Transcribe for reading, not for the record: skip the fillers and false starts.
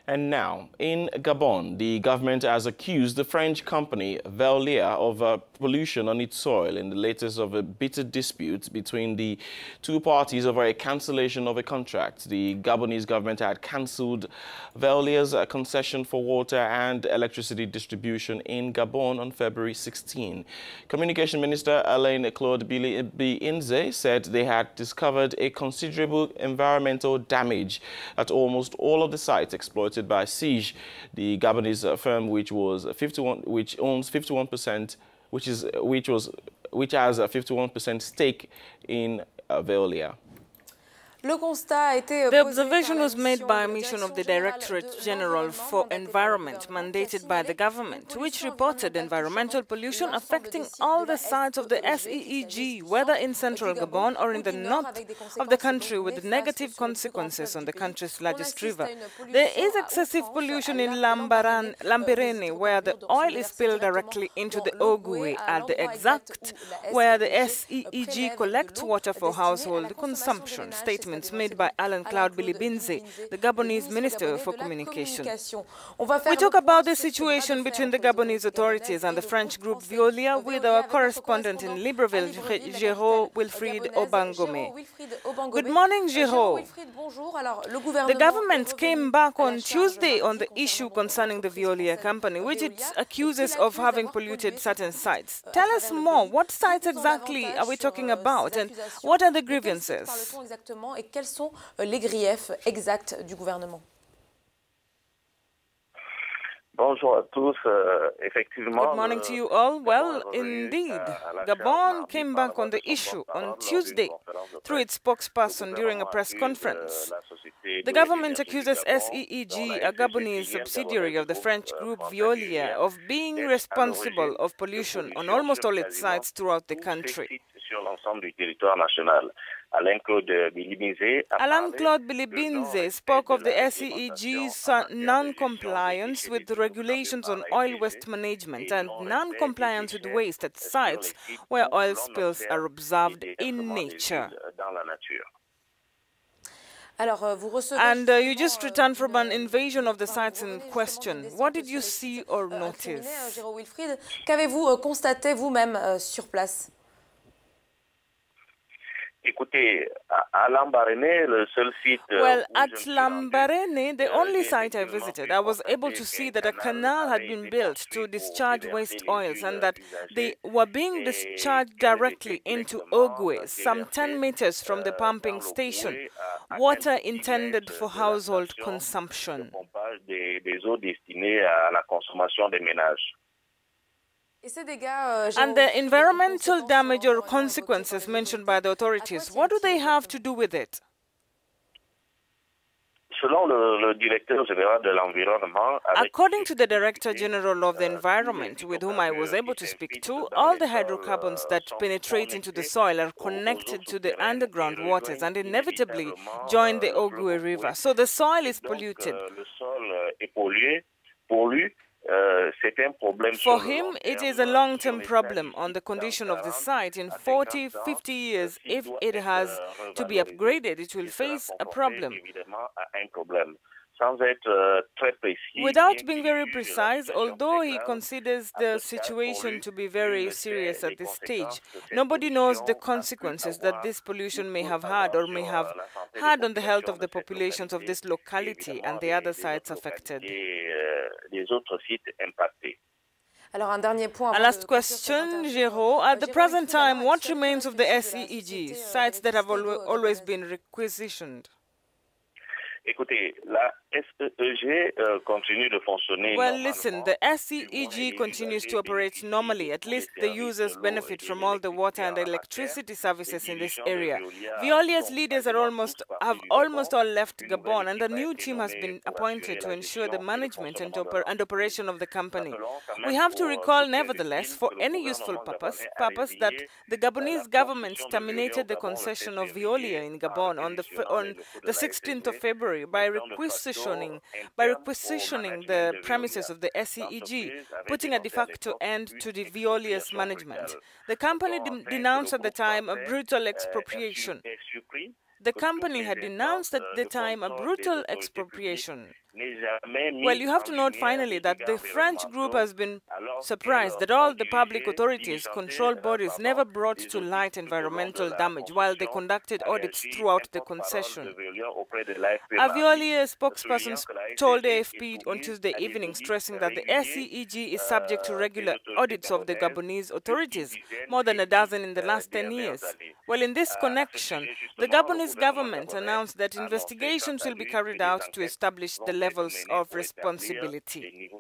And now, in Gabon, the government has accused the French company Veolia of pollution on its soil in the latest of a bitter dispute between the two parties over a cancellation of a contract. The Gabonese government had cancelled Veolia's concession for water and electricity distribution in Gabon on February 16. Communication Minister Alain-Claude Bilinze said they had discovered a considerable environmental damage at almost all of the sites exploited by Siege, the Gabonese firm which owns 51%, which has a 51% stake in Veolia. The observation was made by a mission of the Directorate General for Environment, mandated by the government, which reported environmental pollution affecting all the sites of the SEEG, whether in central Gabon or in the north of the country, with negative consequences on the country's largest river. There is excessive pollution in Lambarene, where the oil is spilled directly into the Ogwe, at the exact where the SEEG collects water for household consumption. Statements made by Alain-Claude Bilinze, the Gabonese Minister for Communication. We talk about the situation between the Gabonese authorities and the French group Veolia with our correspondent in Libreville, Géraud Wilfried Obangome. Good morning, Géraud. The government came back on Tuesday on the issue concerning the Veolia company, which it accuses of having polluted certain sites. Tell us more. What sites exactly are we talking about, and what are the grievances? Et quels sont les griefs exacts du gouvernement? Bonjour à tous. Effectivement. Good morning to you all. Well, indeed, Gabon came back on the issue on Tuesday through its spokesperson during a press conference. The government accuses SEEG, a Gabonese subsidiary of the French group Veolia, of being responsible of pollution on almost all its sites throughout the country. Alain-Claude Bilinze spoke of the SEEG's non-compliance with the regulations on oil waste management and non-compliance with waste at sites where oil spills are observed in nature. And you just returned from an invasion of the sites in question. What did you see or notice? Qu'avez-vous constaté vous-même sur place? Well, at Lambarene, the only site I visited, I was able to see that a canal had been built to discharge waste oils and that they were being discharged directly into Ogwe, some 10 meters from the pumping station, water intended for household consumption. And the environmental damage or consequences mentioned by the authorities, what do they have to do with it? According to the Director General of the Environment, with whom I was able to speak to, all the hydrocarbons that penetrate into the soil are connected to the underground waters and inevitably join the Ogwe River. So the soil is polluted. For him, it is a long-term problem on the condition of the site. In 40-50 years, if it has to be upgraded, it will face a problem. Without being very precise, although he considers the situation to be very serious at this stage, nobody knows the consequences that this pollution may have had or may have had on the health of the populations of this locality and the other sites affected. A last question, Géraud. At the present time, what remains of the SEEG, sites that have always been requisitioned? Well, listen, the SEEG continues to operate normally. At least the users benefit from all the water and electricity services in this area. Veolia's leaders have almost all left Gabon, and a new team has been appointed to ensure the management and operation of the company. We have to recall, nevertheless, for any useful purpose that the Gabonese government terminated the concession of Veolia in Gabon on the 16th of February by requisitioning the premises of the SEEG, putting a de facto end to the Veolia's management. The company denounced at the time a brutal expropriation. The company had denounced at the time a brutal expropriation. Well, you have to note finally that the French group has been surprised that all the public authorities, control bodies, never brought to light environmental damage while they conducted audits throughout the concession. A Veolia spokesperson told AFP on Tuesday evening, stressing that the SEEG is subject to regular audits of the Gabonese authorities, more than a dozen in the last 10 years. Well, in this connection, the Gabonese government announced that investigations will be carried out to establish the levels of responsibility.